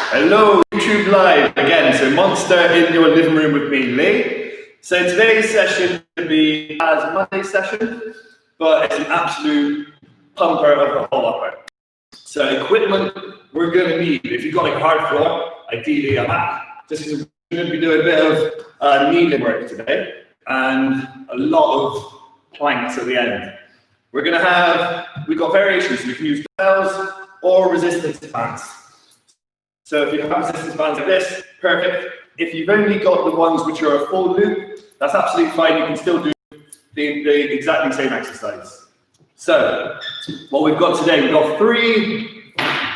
Hello, YouTube Live again. So Monster in your living room with me, Lee. So today's session will be as Monday's session, but it's an absolute pumper of the whole upper. So equipment we're going to need. If you've got like a hard floor, ideally a mat, just because we're going to be doing a bit of kneeling work today and a lot of planks at the end. We're going to have, we've got variations. So you can use bells or resistance bands. So if you have resistance bands like this, perfect. If you've only got the ones which are a full loop, that's absolutely fine. You can still do the exactly same exercise. So what we've got today, we've got 3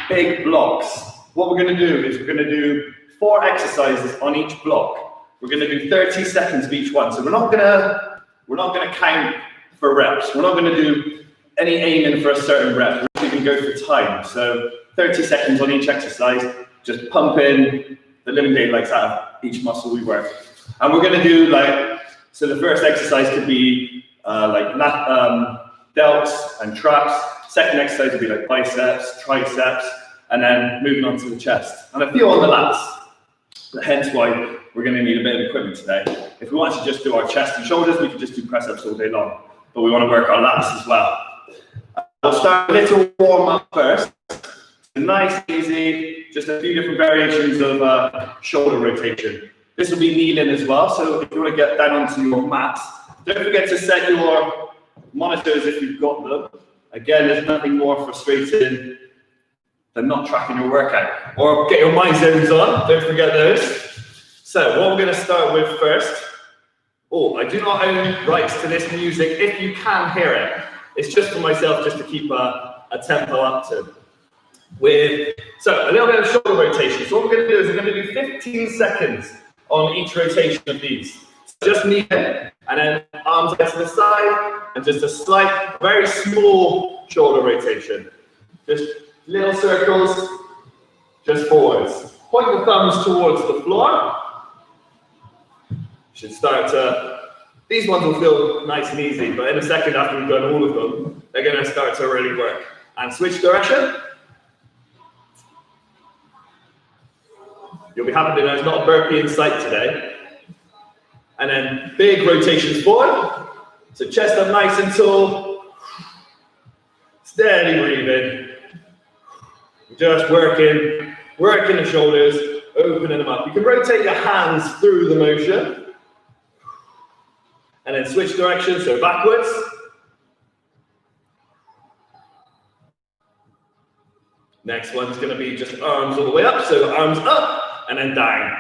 big blocks. What we're going to do is we're going to do 4 exercises on each block. We're going to do 30 seconds of each one. So we're not going to count for reps. We're not going to do any aiming for a certain rep. We're actually going to go for time. So 30 seconds on each exercise. Just pumping the living daylights out of each muscle we work. And we're going to do so the first exercise could be delts and traps. Second exercise would be like biceps, triceps, and then moving on to the chest. And a few on the lats. Hence why we're going to need a bit of equipment today. If we want to just do our chest and shoulders, we can just do press ups all day long. But we want to work our lats as well. We'll start a little warm up first. Nice, easy, just a few different variations of shoulder rotation. This will be kneeling as well, so if you want to get down onto your mats, don't forget to set your monitors if you've got them. Again, there's nothing more frustrating than not tracking your workout. Or get your mind zones on, don't forget those. So what we're going to start with first, I do not own rights to this music if you can hear it. It's just for myself, just to keep a tempo up to. So a little bit of shoulder rotation. So what we're going to do is we're going to do 15 seconds on each rotation of these. So just knee in, and then arms out to the side, and just a slight, very small shoulder rotation. Just little circles, just forwards. Point the thumbs towards the floor. Should start to, these ones will feel nice and easy, but in a second after we've done all of them, they're going to start to really work. And switch direction. You'll be happy to know there's not a burpee in sight today. And then big rotations forward. So chest up nice and tall. Steady breathing. Just working the shoulders, opening them up. You can rotate your hands through the motion. And then switch direction, so backwards. Next one's going to be just arms all the way up. So arms up. And then down,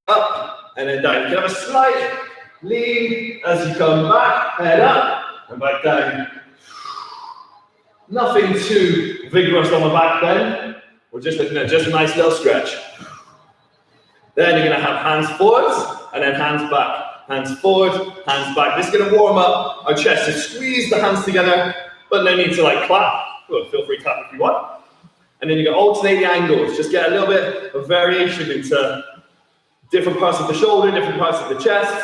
up, and then down. You can have a slight lean as you come back, head up, and back down. Nothing too vigorous on the back bend. We're just looking at just a nice little stretch. Then you're going to have hands forwards, and then hands back. Hands forward, hands back. This is going to warm up our chest. So squeeze the hands together, but no need to clap. Well, feel free to clap if you want. And then you can alternate the angles. Just get a little bit of variation into different parts of the shoulder, different parts of the chest.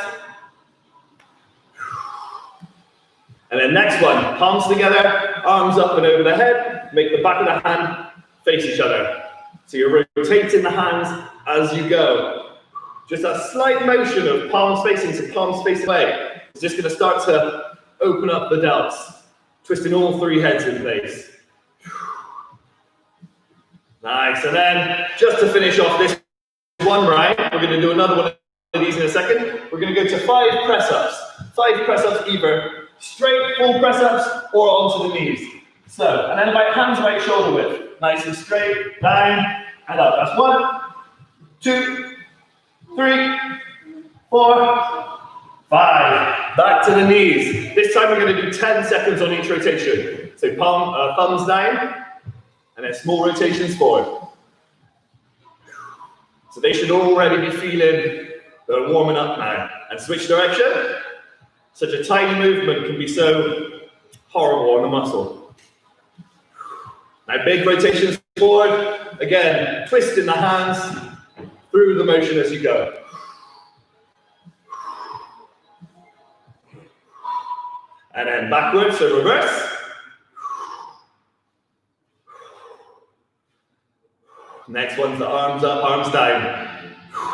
And then next one, palms together, arms up and over the head. Make the back of the hand face each other. So you're rotating the hands as you go. Just a slight motion of palms facing to palms facing away. It's just going to start to open up the delts, twisting all 3 heads in place. Nice, and then just to finish off this one round, we're going to do another one of these in a second. We're going to go to 5 press-ups. 5 press-ups either straight, full press-ups, or onto the knees. So, and then about hands about shoulder width. Nice and straight, down, and up. That's 1, 2, 3, 4, 5. Back to the knees. This time we're going to do 10 seconds on each rotation. So thumbs down. And then small rotations forward. So they should already be feeling they're warming up now. And switch direction. Such a tiny movement can be so horrible on the muscle. Now big rotations forward. Again, twisting the hands through the motion as you go. And then backwards, so reverse. Next one's the arms up, arms down.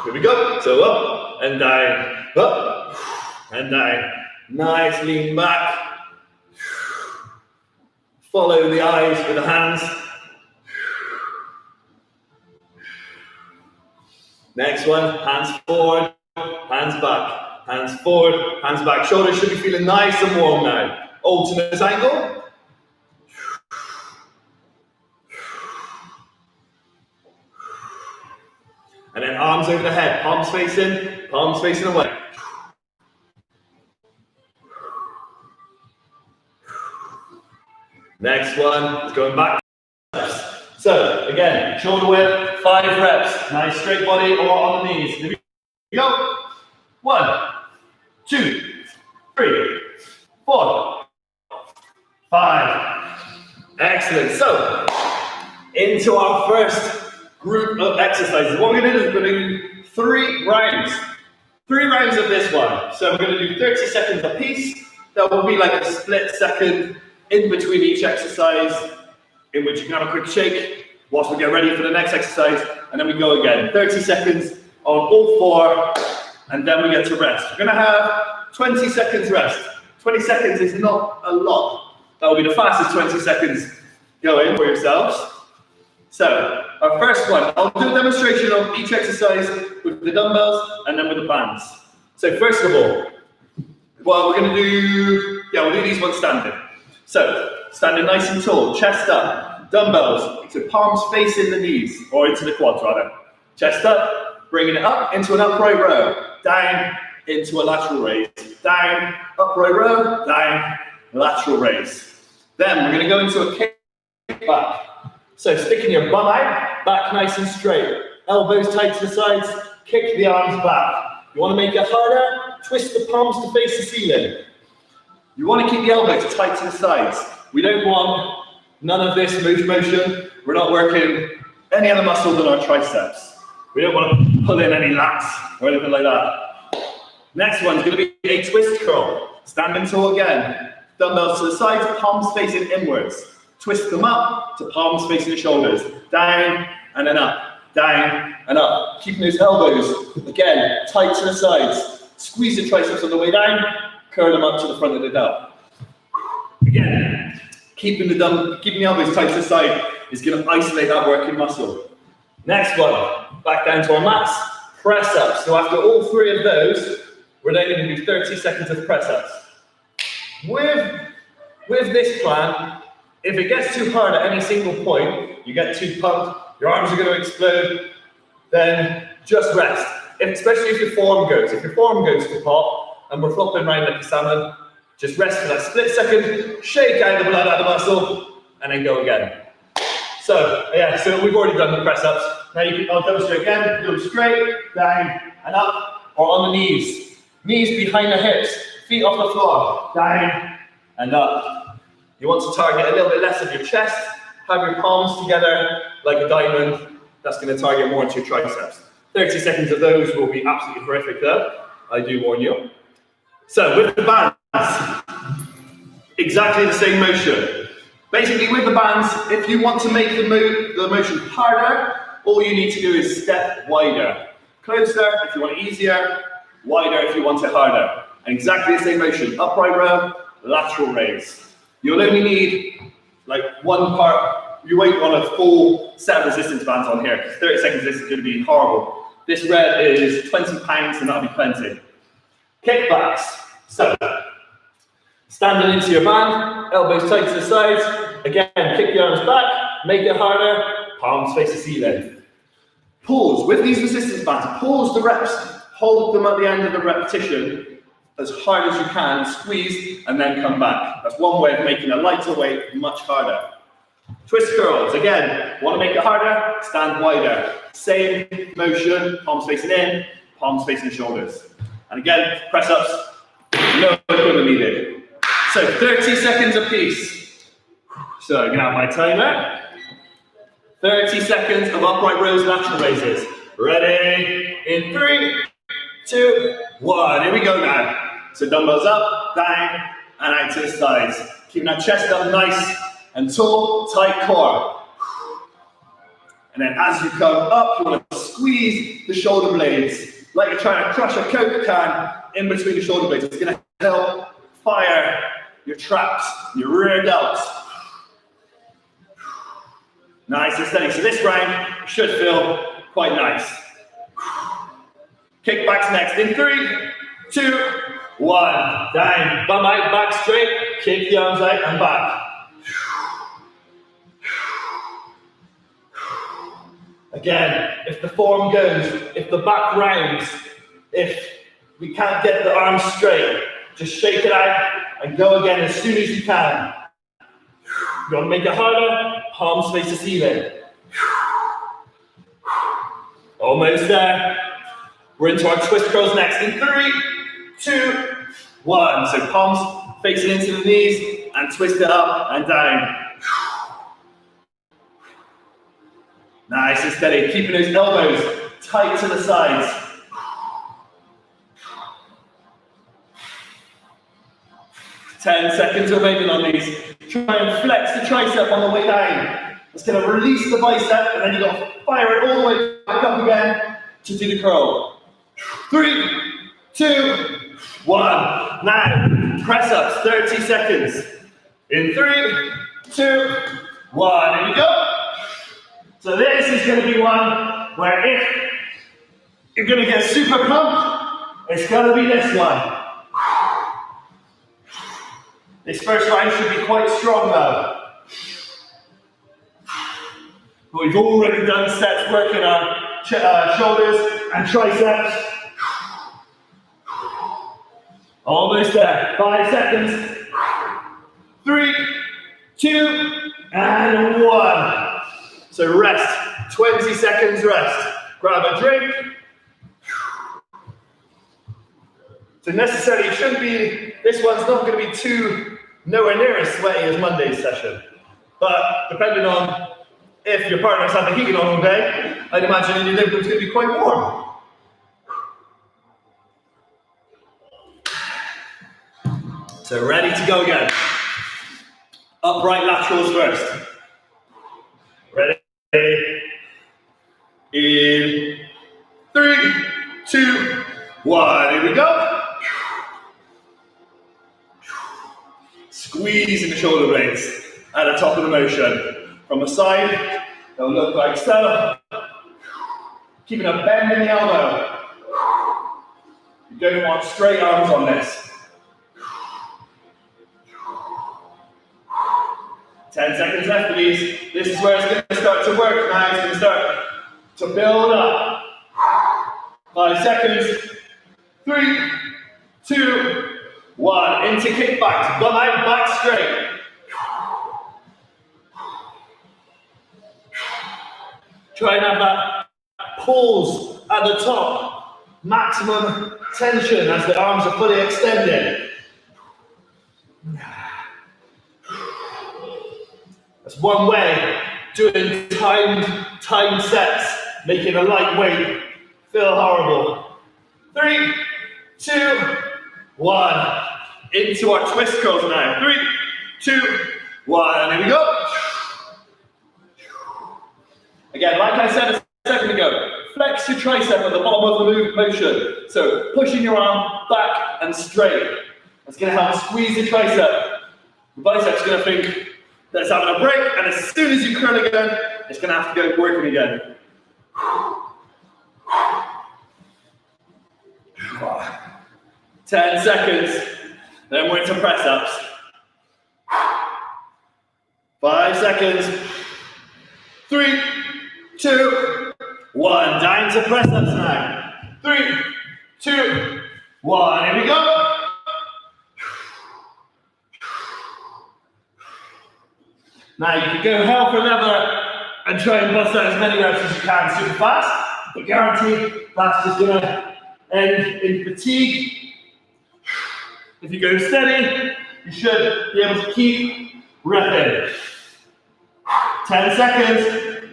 Here we go. So up and down, up and down. Nice, lean back. Follow the eyes with the hands. Next one, hands forward, hands back. Hands forward, hands back. Shoulders should be feeling nice and warm now. Alternate angle. And then arms over the head, palms facing away. Next one is going back. So again, shoulder width, 5 reps. Nice straight body or on the knees. Here we go. 1, 2, 3, 4, 5. Excellent. So into our first group of exercises. What we're going to do is we're going to do 3 rounds. 3 rounds of this one. So we're going to do 30 seconds a piece. That will be like a split second in between each exercise, in which you can have a quick shake whilst we get ready for the next exercise, and then we go again. 30 seconds on all 4, and then we get to rest. We're going to have 20 seconds rest. 20 seconds is not a lot. That will be the fastest 20 seconds going for yourselves. So, our first one, I'll do a demonstration of each exercise with the dumbbells and then with the bands. So first of all, well, we're going to do, we'll do these ones standing. So, standing nice and tall, chest up, dumbbells, so palms facing the knees, or into the quads rather. Chest up, bringing it up into an upright row, down into a lateral raise, down, upright row, down, lateral raise. Then we're going to go into a kick back. So sticking your bum out, back nice and straight, elbows tight to the sides, kick the arms back. You want to make it harder, twist the palms to face the ceiling. You want to keep the elbows tight to the sides. We don't want none of this move motion. We're not working any other muscle than our triceps. We don't want to pull in any lats or anything like that. Next one's going to be a twist curl. Standing tall again. Dumbbells to the sides, palms facing inwards. Twist them up to palms facing the shoulders. Down and then up. Down and up. Keeping those elbows, again, tight to the sides. Squeeze the triceps on the way down. Curl them up to the front of the delt. Again, keeping the elbows tight to the side is going to isolate that working muscle. Next one, back down to our mats. Press ups. So after all 3 of those, we're then going to do 30 seconds of press ups. With this plan, if it gets too hard at any single point, you get too pumped, your arms are going to explode, then just rest. Especially if your form goes. If your form goes to pot and we're flopping around like a salmon, just rest for that split second, shake out the blood out of the muscle, and then go again. So we've already done the press ups. Now I'll demonstrate again. Go straight, down, and up, or on the knees. Knees behind the hips, feet off the floor, down, and up. You want to target a little bit less of your chest, have your palms together like a diamond. That's going to target more into your triceps. 30 seconds of those will be absolutely horrific though, I do warn you. So with the bands, exactly the same motion. Basically with the bands, if you want to make the motion harder, all you need to do is step wider. Closer if you want it easier, wider if you want it harder. And exactly the same motion, upright row, lateral raise. You'll only need like one part, you won't want a full set of resistance bands on here, because 30 seconds this is going to be horrible. This red is 20 pounds and that'll be plenty. Kickbacks. So, standing into your band, elbows tight to the sides. Again, kick the arms back, make it harder, palms face the ceiling. Pause. With these resistance bands, pause the reps, hold them at the end of the repetition as hard as you can, squeeze, and then come back. That's one way of making a lighter weight much harder. Twist curls, again, want to make it harder, stand wider. Same motion, palms facing in, palms facing the shoulders. And again, press ups, no equipment needed. So 30 seconds a piece. So I'm going to have my timer. 30 seconds of upright rows, lateral raises. Ready? In 3, 2, 1. Here we go now. So dumbbells up, down, and out to the sides. Keeping that chest up nice and tall, tight core. And then as you come up, you want to squeeze the shoulder blades like you're trying to crush a Coke can in between the shoulder blades. It's going to help fire your traps, your rear delts. Nice and steady. So this round should feel quite nice. Kickbacks next in 3, 2, 1. Down, bum out, back straight. Kick the arms out and back. Again, if the form goes, if the back rounds, if we can't get the arms straight, just shake it out and go again as soon as you can. You want to make it harder, palms face the ceiling. Almost there. We're into our twist curls next in 3, 2, 1. So palms facing into the knees and twist it up and down. Nice and steady, keeping those elbows tight to the sides. Ten seconds remaining on these. Try and flex the tricep on the way down. It's going to release the bicep, and then you've got to fire it all the way back up again to do the curl. 3, 2, 1. Now, press ups, 30 seconds. In 3, 2, 1. Here we go. So this is going to be one where if you're going to get super pumped, it's going to be this one. This first round should be quite strong though. But we've already done sets working our shoulders and triceps. Almost there. 5 seconds. 3, 2, and 1. So rest. 20 seconds rest. Grab a drink. So necessarily it shouldn't be, this one's not going to be too nowhere near as sweaty as Monday's session. But depending on if your partner's had the heating on all day, I'd imagine in your living room's going to be quite warm. So ready to go again. Upright laterals first. Ready? In 3, 2, 1. Here we go. Squeezing the shoulder blades at the top of the motion. From the side, they'll look like so. Keeping a bend in the elbow. You don't want straight arms on this. 10 seconds left of these. This is where it's going to start to work now. It's going to start to build up. 5 seconds. 3, 2, 1. Into kickbacks. Bum out, back straight. Try and have that pulse at the top. Maximum tension as the arms are fully extended. That's one way, doing timed sets, making a lightweight feel horrible. 3, 2, 1. Into our twist curls now. 3, 2, 1. Here we go. Again, like I said a second ago, flex your tricep at the bottom of the motion. So pushing your arm back and straight. That's going to help squeeze the tricep. The bicep's going to think that it's having a break, and as soon as you curl again, it's going to have to go working again. 10 seconds, then we're into press ups. 5 seconds. 3, 2, 1. Down to press ups now. 3, 2, 1. Here we go. Now you can go hell for leather and try and bust out as many reps as you can super fast, but guaranteed that's just going to end in fatigue. If you go steady, you should be able to keep repping. 10 seconds.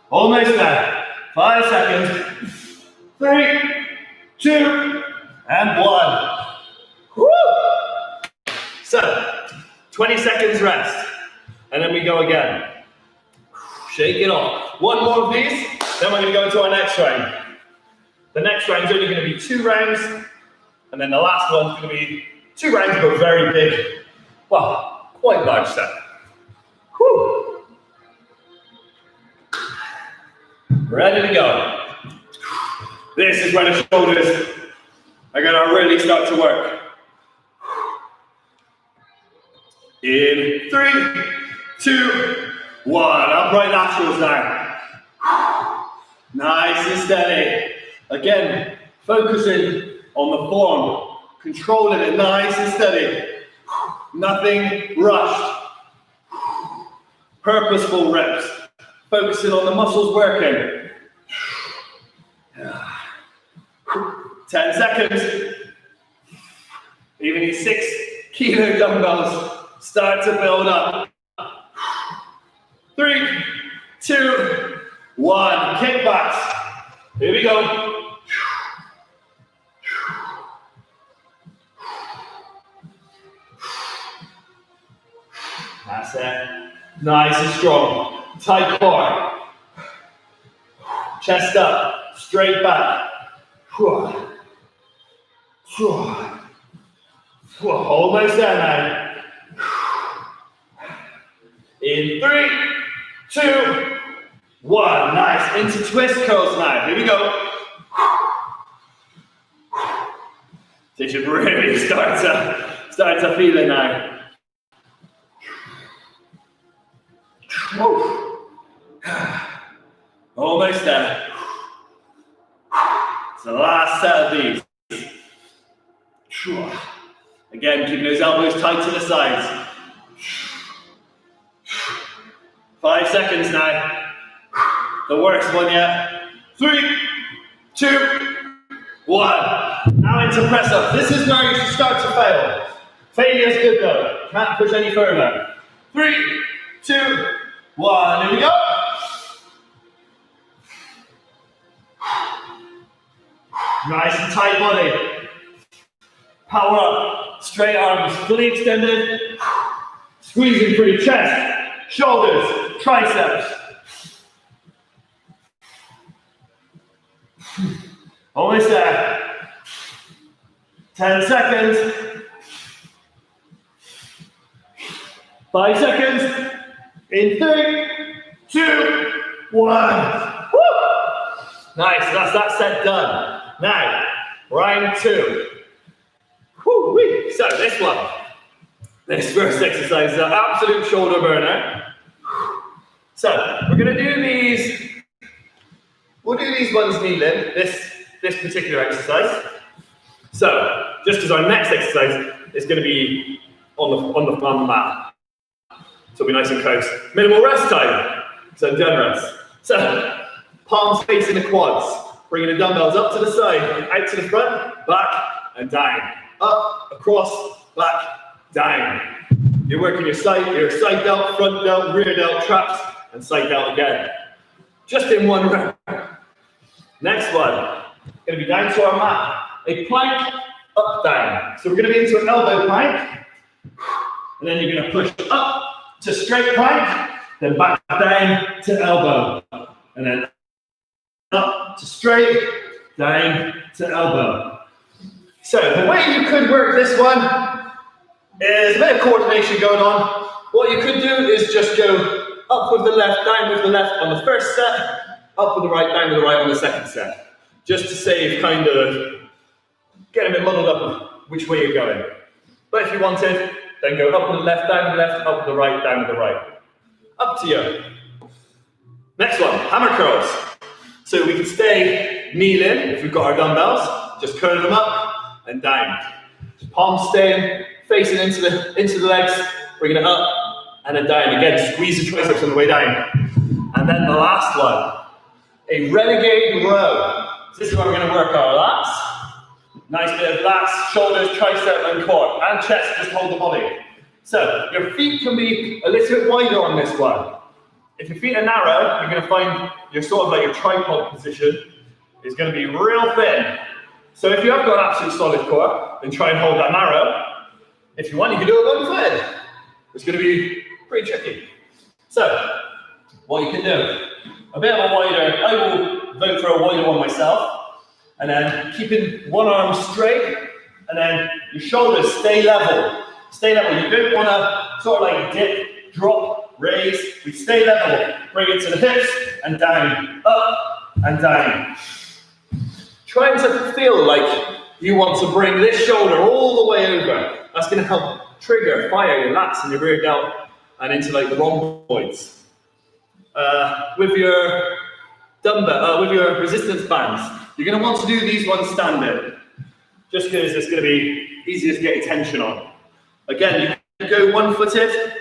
Almost there. 5 seconds. 3, 2, and 1. Woo! So, 20 seconds rest, and then we go again. Shake it off. One more of these, then we're going to go into our next round. The next round is only going to be 2 rounds, and then the last one's going to be 2 rounds, but very big. Well, quite large set. Whew. Ready to go. This is where the shoulders are going to really start to work. In 3, 2, 1. Upright laterals now. Nice and steady. Again, focusing on the form. Controlling it nice and steady. Nothing rushed. Purposeful reps. Focusing on the muscles working. 10 seconds. Even these 6 kilo dumbbells start to build up. 3, 2, 1. Kickbacks. Here we go. That's it. Nice and strong. Tight core. Chest up. Straight back. Almost there now. In 3, 2, 1. Nice. Into twist curls now. Here we go. So you should really start to feel it now. Almost there. It's the last set of these. Again, keeping those elbows tight to the sides. 5 seconds now. The worst one yet. 3, 2, 1. Now into press up. This is where you should start to fail. Failure is good though. Can't push any further. 3, 2, 1. Here we go. Nice and tight body. Power up. Straight arms, fully extended. Squeezing through chest, shoulders, triceps. Almost there. 10 seconds. 5 seconds. In 3, 2, 1. Woo! Nice, that's that set done. Now, round 2. Woo-wee. So this first exercise is an absolute shoulder burner. So we're going to do these. We'll do these ones kneeling. This particular exercise. So just as our next exercise is going to be on the mat. So it'll be nice and close. Minimal rest time. So I'm generous. So palms facing the quads. Bringing the dumbbells up to the side, out to the front, back and down. Up, across, back, down. You're working your side delt, front delt, rear delt, traps, and side delt again. Just in one round. Next one, going to be down to our mat. A plank, up, down. So we're going to be into an elbow plank. And then you're going to push up to straight plank, then back down to elbow. And then up to straight, down to elbow. So the way you could work this one is a bit of coordination going on. What you could do is just go up with the left, down with the left on the first set, up with the right, down with the right on the second set. Just to save kind of getting a bit muddled up which way you're going. But if you wanted, then go up with the left, down with the left, up with the right, down with the right. Up to you. Next one, hammer curls. So we can stay kneeling if we've got our dumbbells, just curl them up and down. Palms staying, facing into the legs, bringing it up and then down. Again, squeeze the triceps on the way down. And then the last one, a renegade row. So this is where we're going to work our lats. Nice bit of lats, shoulders, tricep and core, and chest, just hold the body. So your feet can be a little bit wider on this one. If your feet are narrow, you're going to find your sort of like your tripod position is going to be real thin. So if you have got an absolute solid core, then try and hold that narrow. If you want, you can do it one-footed. It's going to be pretty tricky. So what you can do. A bit of a wider, I will vote for a wider one myself, and then keeping one arm straight, and then your shoulders stay level. Stay level, you don't want to sort of like dip, drop, raise, we stay level. Bring it to the hips, and down, up, and down. Trying to feel like you want to bring this shoulder all the way over. That's going to help trigger, fire your lats and your rear delt, and into like the rhomboids. With your dumbbell, with your resistance bands, you're going to want to do these ones standing, just because it's going to be easier to get your tension on. Again, you can go one-footed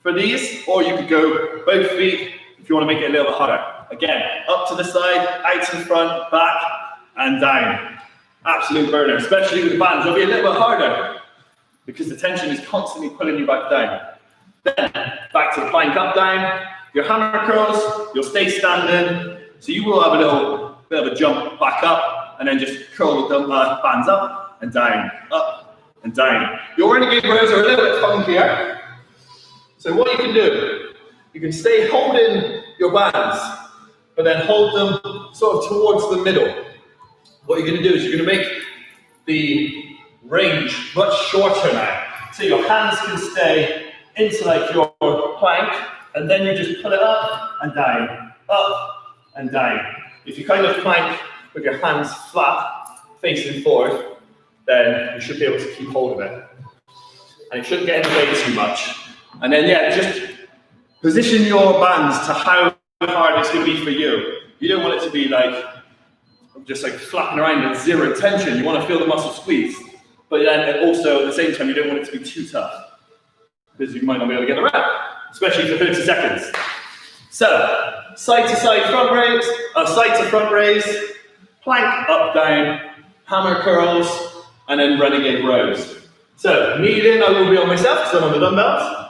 for these, or you could go both feet if you want to make it a little bit harder. Again, up to the side, out to the front, back, and down. Absolute burner, especially with the bands. It'll be a little bit harder because the tension is constantly pulling you back down. Then, back to the plank up, down. Your hammer curls, you'll stay standing, so you will have a little bit of a jump back up, and then just curl the bands up and down, up and down. Your renegade rows are a little bit funkier, so what you can do, you can stay holding your bands, but then hold them sort of towards the middle. What you're going to do is you're going to make the range much shorter now, so your hands can stay into like your plank, and then you just pull it up and down, up and down. If you kind of plank with your hands flat, facing forward, then you should be able to keep hold of it. And it shouldn't get in the way too much. And then, yeah, just position your bands to how hard it's going to be for you. You don't want it to be like, just like flapping around at zero tension. You want to feel the muscle squeeze. But then also, at the same time, you don't want it to be too tough, because you might not be able to get the rep, especially for 30 seconds. So, side to side front raise, side to front raise, plank up, down, hammer curls, and then renegade rows. So, knee in, I will be on myself, because I'm on the dumbbells.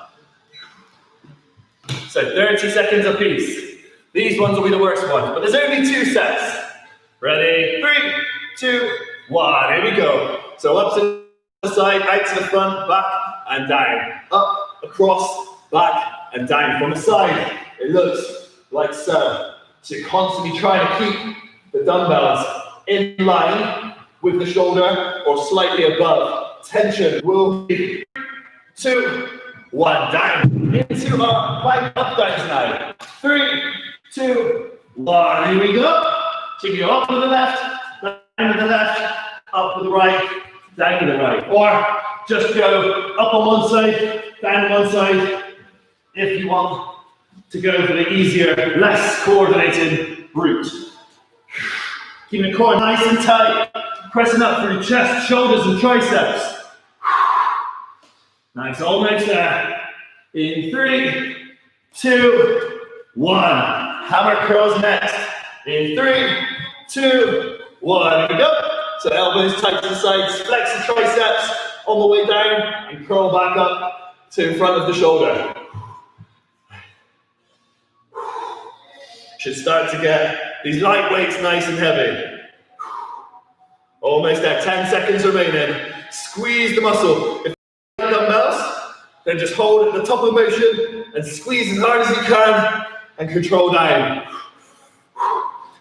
So, 30 seconds apiece. These ones will be the worst ones, but there's only 2 sets. Ready? 3, 2, 1, here we go. So, up to the side, out to the front, back, and down. Up, across, back, and down. From the side, it looks like so. So you're constantly trying to keep the dumbbells in line with the shoulder or slightly above. Tension will be 2, 1, down. Into our plank up downs now. 3, 2, 1, here we go. So you go up with the left, down with the left, up with the right, down with the right. Or just go up on one side, down on one side, if you want to go for the easier, less coordinated route. Keeping the core nice and tight, pressing up through chest, shoulders, and triceps. Nice, almost there. In 3, 2, 1. Hammer curls next. In 3, 2, 1. Here we go. So elbows tight to the sides, flex the triceps on the way down, and curl back up to in front of the shoulder. Should start to get these light weights nice and heavy. Almost there, 10 seconds remaining. Squeeze the muscle. If you have dumbbells, then just hold at the top of the motion and squeeze as hard as you can and control down.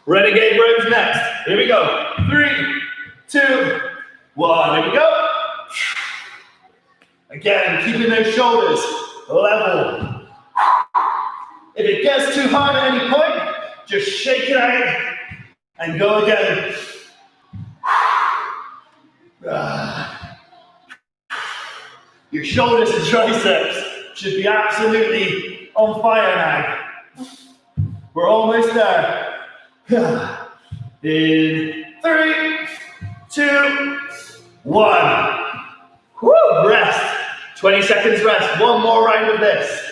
Renegade rows next. Here we go. 3, 2, 1. Here we go. Again, keeping those shoulders level. If it gets too hard at any point, just shake it out and go again. Your shoulders and triceps should be absolutely on fire now. We're almost there. In 3, 2, 1. Woo, rest. 20 seconds rest. One more round of this.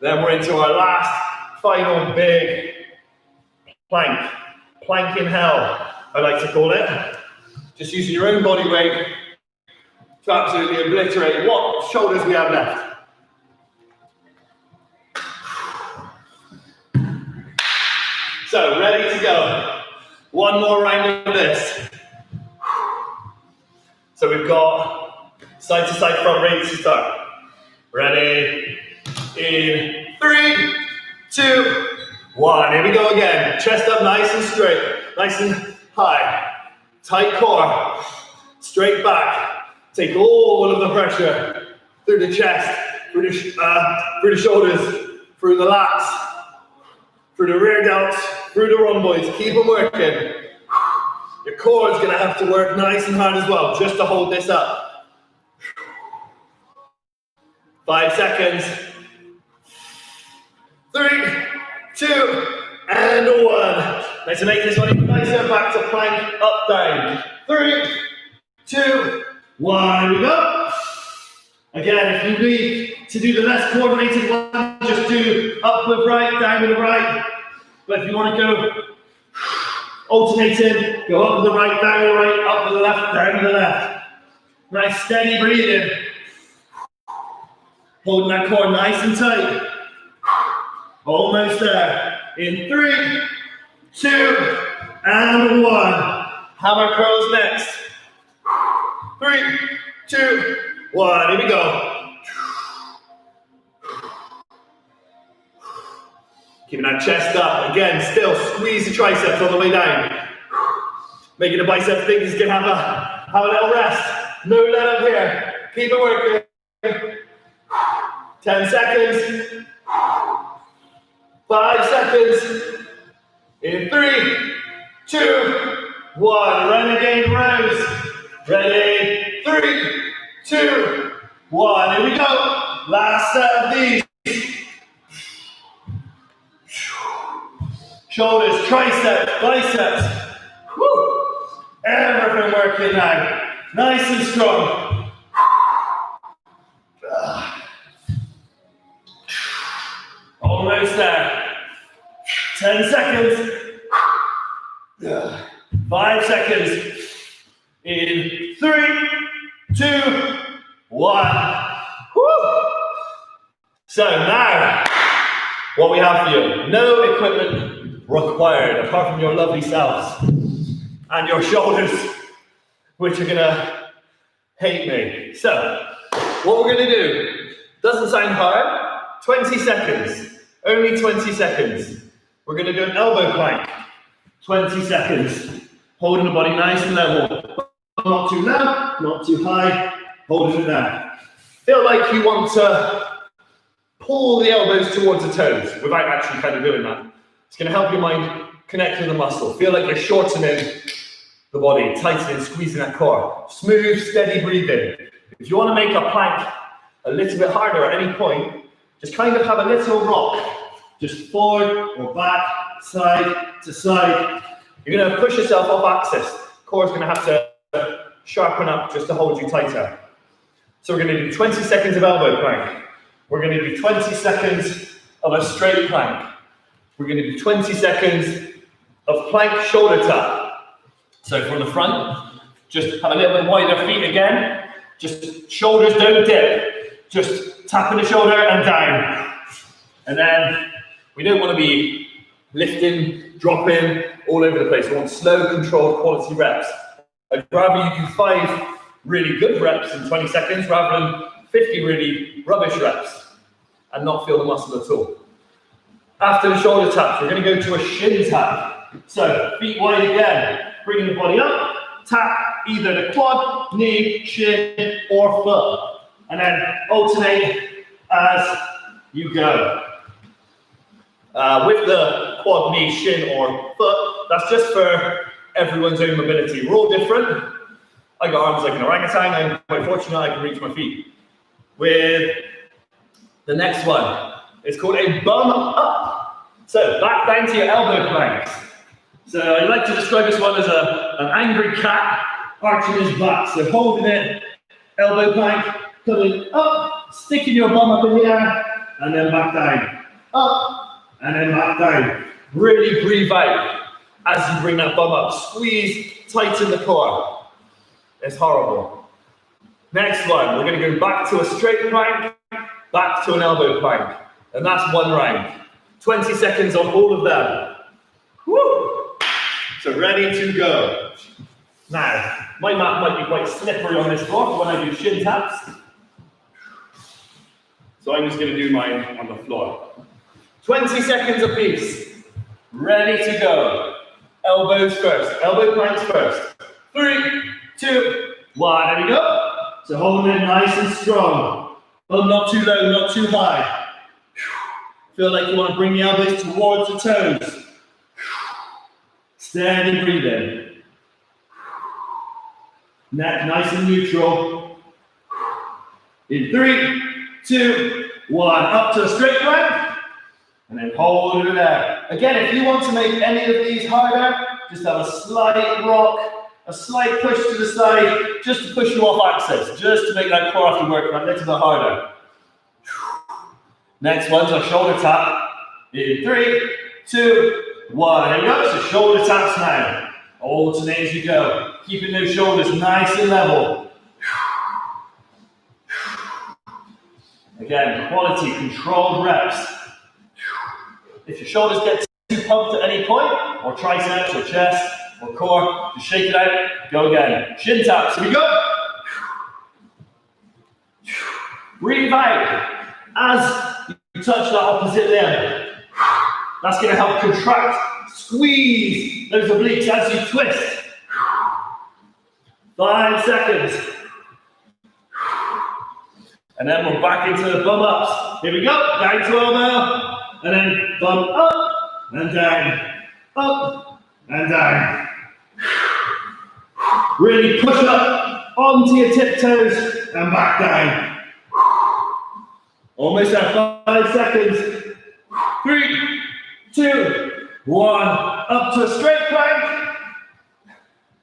Then we're into our last, final big plank. Plank in hell, I like to call it. Just using your own body weight to absolutely obliterate what shoulders we have left. So, ready to go. One more round of this. So we've got side to side front raise to start. Ready? In 3, 2, 1. Here we go again. Chest up nice and straight, nice and high. Tight core, straight back. Take all of the pressure through the chest, through the shoulders, through the lats, through the rear delts, through the rhomboids. Keep them working. Your core is going to have to work nice and hard as well, just to hold this up. 5 seconds. 3, 2, and 1. Let's make this one even nicer. Back to plank, up, down. 3, 2, 1. Here we go. Again, if you need to do the less coordinated one, just do up with right, down with the right. But if you want to go alternating, go up with the right, down with the right, up with the left, down with the left. Nice steady breathing. Holding that core nice and tight. Almost there. In 3, 2, and 1. Hammer curls next. 3, 2, 1. Here we go. Keeping that chest up. Again, still squeeze the triceps on the way down. Making the bicep fingers can have a little rest. No let up here. Keep it working. 10 seconds. 5 seconds. In 3, 2, 1. Renegade rows. Ready. 3, 2, 1. Here we go. Last set of these. Shoulders, triceps, biceps. Woo. Everything working now. Nice and strong. Almost there. 10 seconds. 5 seconds. In 3, 2, 1. Woo. So now, what we have for you, no equipment required apart from your lovely selves and your shoulders, which are gonna hate me. So, what we're gonna do, doesn't sound hard, 20 seconds, only 20 seconds. We're gonna do an elbow plank, 20 seconds, holding the body nice and level, not too low, not too high, holding it there. Feel like you want to pull the elbows towards the toes without actually kind of doing that. It's going to help your mind connect with the muscle. Feel like you're shortening the body, tightening, squeezing that core. Smooth, steady breathing. If you want to make a plank a little bit harder at any point, just kind of have a little rock. Just forward or back, side to side. You're going to push yourself off axis. Core's going to have to sharpen up just to hold you tighter. So we're going to do 20 seconds of elbow plank. We're going to do 20 seconds of a straight plank. We're going to do 20 seconds of plank shoulder tap. So from the front, just have a little bit wider feet again. Just shoulders don't dip. Just tapping the shoulder and down. And then we don't want to be lifting, dropping all over the place. We want slow, controlled, quality reps. I'd rather you do 5 really good reps in 20 seconds rather than 50 really rubbish reps and not feel the muscle at all. After the shoulder taps, we're going to go to a shin tap. So feet wide again, bringing the body up, tap either the quad, knee, shin, or foot, and then alternate as you go. With the quad, knee, shin, or foot, that's just for everyone's own mobility. We're all different. I got arms like an orangutan, and quite fortunate I can reach my feet. With the next one, it's called a bum up. So back down to your elbow planks. So I like to describe this one as an angry cat arching his back. So holding it, elbow plank, coming up, sticking your bum up in the air, and then back down. Up, and then back down. Really breathe out as you bring that bum up. Squeeze, tighten the core. It's horrible. Next one, we're going to go back to a straight plank, back to an elbow plank. And that's one round. 20 seconds on all of them. Woo! So ready to go. Now, my mat might be quite slippery on this floor when I do shin taps. So I'm just going to do mine on the floor. 20 seconds apiece. Ready to go. Elbows first. Elbow planks first. 3, 2, 1. There we go. So hold it nice and strong. But not too low, not too high. Feel like you want to bring the elbows towards the toes. Steady breathing. Neck nice and neutral. In 3, 2, 1. Up to a straight plank. And then hold it there. Again, if you want to make any of these harder, just have a slight rock, a slight push to the side, just to push you off axis, just to make that core after work a little bit harder. Next one's a shoulder tap. In 3, 2, 1. There you go. So shoulder taps now. Alternate as you go. Keeping those shoulders nice and level. Again, quality, controlled reps. If your shoulders get too pumped at any point, or triceps, or chest, or core, just shake it out, go again. Shin taps, here we go. Breathe out as you touch that opposite limb. That's going to help contract, squeeze those obliques as you twist. 5 seconds. And then we're back into the bum ups. Here we go, down to elbow. And then bump up and down. Really push up onto your tiptoes and back down. Almost at 5 seconds. 3, 2, 1. Up to a straight plank.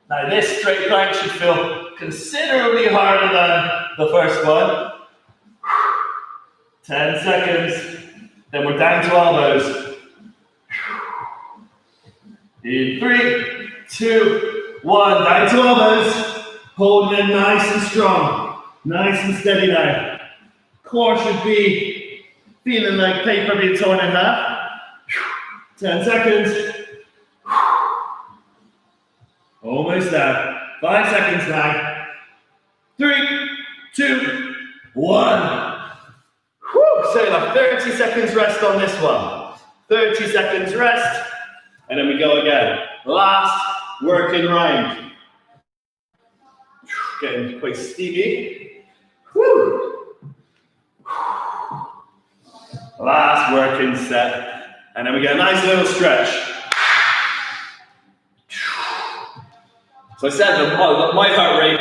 Now this straight plank should feel considerably harder than the first one. 10 seconds. Then we're down to elbows. In 3, 2, 1. Down to elbows. Holding in nice and strong. Nice and steady now. Core should be feeling like paper being torn in half. 10 seconds. Almost there. 5 seconds now. 3, 2, 1. So you'll have 30 seconds rest on this one. 30 seconds rest, and then we go again. Last working round. Getting quite steamy. Woo. Last working set, and then we get a nice little stretch. So I said that my heart rate,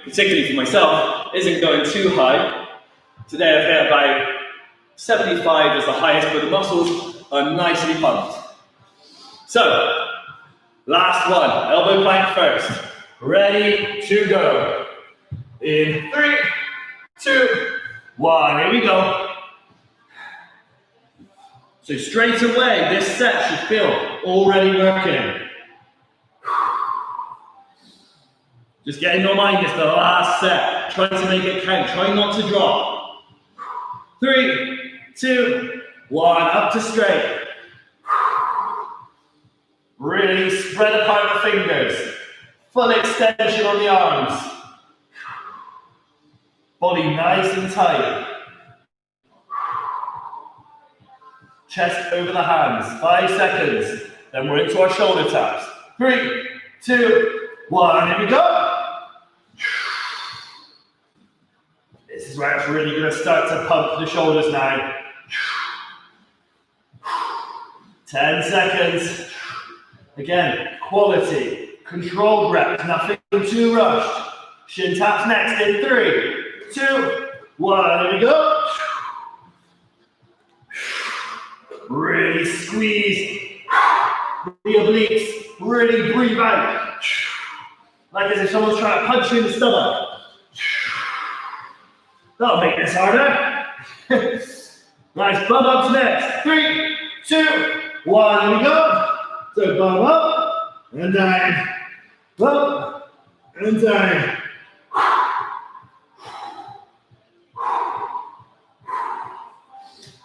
particularly for myself, isn't going too high. Today I've hit about 75 is the highest, but the muscles are nicely pumped. So, last one, elbow plank first. Ready to go. In 3, 2, 1, here we go. So straight away, this set should feel already working. Just get in your mind, it's the last set. Try to make it count, try not to drop. 3, 2, 1, up to straight. Really spread apart the fingers. Full extension on the arms. Body nice and tight. Chest over the hands. 5 seconds. Then we're into our shoulder taps. 3, 2, 1. Here we go. This is where it's really going to start to pump the shoulders now. 10 seconds. Again, quality, controlled reps, nothing too rushed. Shin taps next in 3, 2, 1. Here we go. Really squeeze the obliques. Really breathe out. Like as if someone's trying to punch you in the stomach. That'll make this harder. Nice bum ups next. 3, 2, 1. Here we go. So bum up and down. Up and down.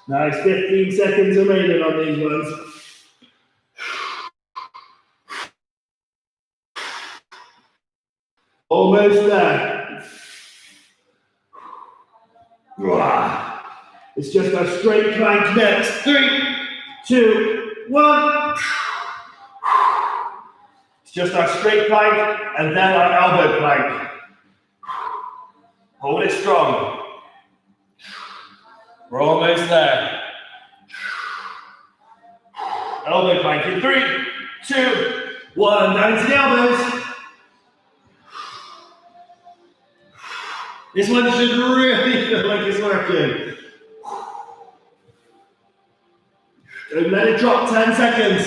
Nice, 15 seconds remaining on these ones. Almost there. It's just a straight plank next. 3, 2, 1. It's just our straight plank and then our elbow plank. Hold it strong. We're almost there. Elbow plank in 3, 2, 1. Down to the elbows. This one should really feel like it's working. Don't let it drop. 10 seconds.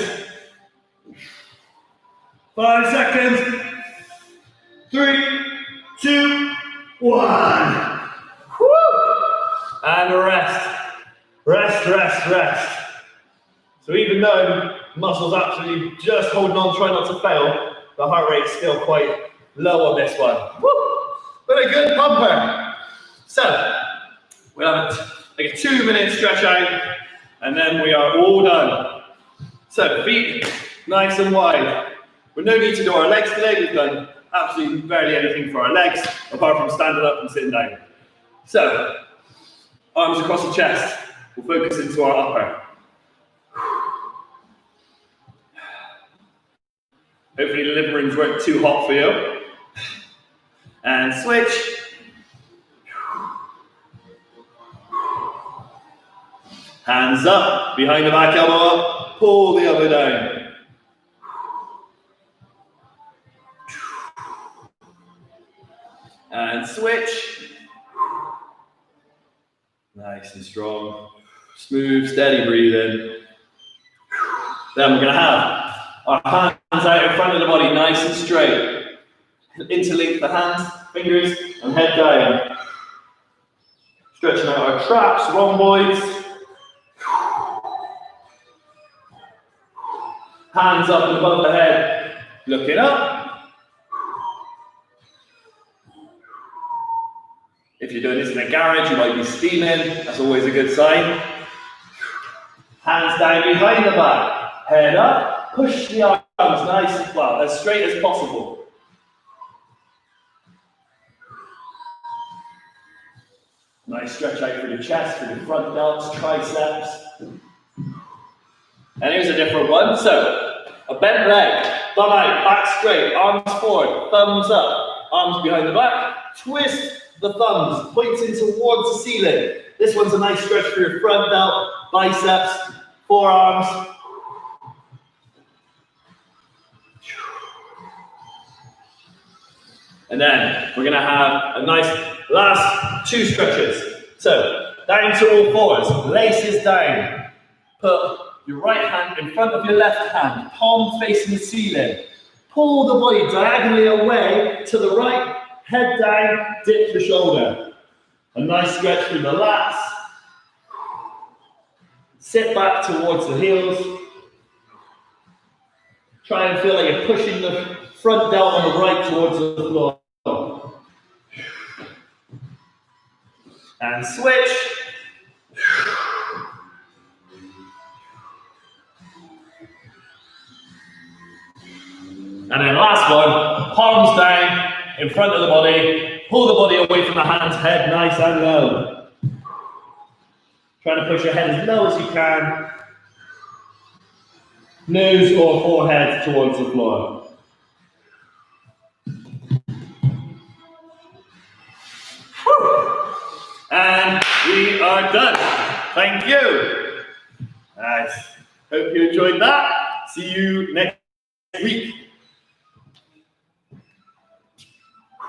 5 seconds. 3, 2, 1. Woo! And rest. Rest, rest, rest. So even though muscles actually just holding on, trying not to fail, the heart rate's still quite low on this one. Woo! But a good pumper. So we'll have like a 2-minute stretch out, and then we are all done. So feet nice and wide. We no need to do our legs today. We've done absolutely barely anything for our legs, apart from standing up and sitting down. So arms across the chest. We'll focus into our upper. Hopefully the living rooms weren't too hot for you. And switch. Hands up, behind the back, elbow up, pull the elbow down. And switch. Nice and strong. Smooth, steady breathing. Then we're going to have our hands out in front of the body, nice and straight. Interlink the hands, fingers, and head down. Stretching out our traps, rhomboids. Hands up and above the head, looking up. If you're doing this in a garage, you might be steaming. That's always a good sign. Hands down behind the back, head up. Push the arms nice, well, as straight as possible. Nice stretch out for the chest, for the front delts, triceps. And here's a different one. So, a bent leg, thumb out, back straight, arms forward, thumbs up, arms behind the back. Twist the thumbs, pointing towards the ceiling. This one's a nice stretch for your front delt, biceps, forearms. And then we're going to have a nice last 2 stretches. So, down to all fours, laces down. Put your right hand in front of your left hand, palm facing the ceiling. Pull the body diagonally away to the right, head down, dip the shoulder. A nice stretch through the lats. Sit back towards the heels. Try and feel like you're pushing the front delt on the right towards the floor. And switch. And then last one, palms down in front of the body. Pull the body away from the hands, head nice and low. Trying to push your head as low as you can. Nose or forehead towards the floor. Whew. And we are done. Thank you. Nice. Hope you enjoyed that. See you next week.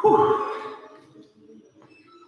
Whew.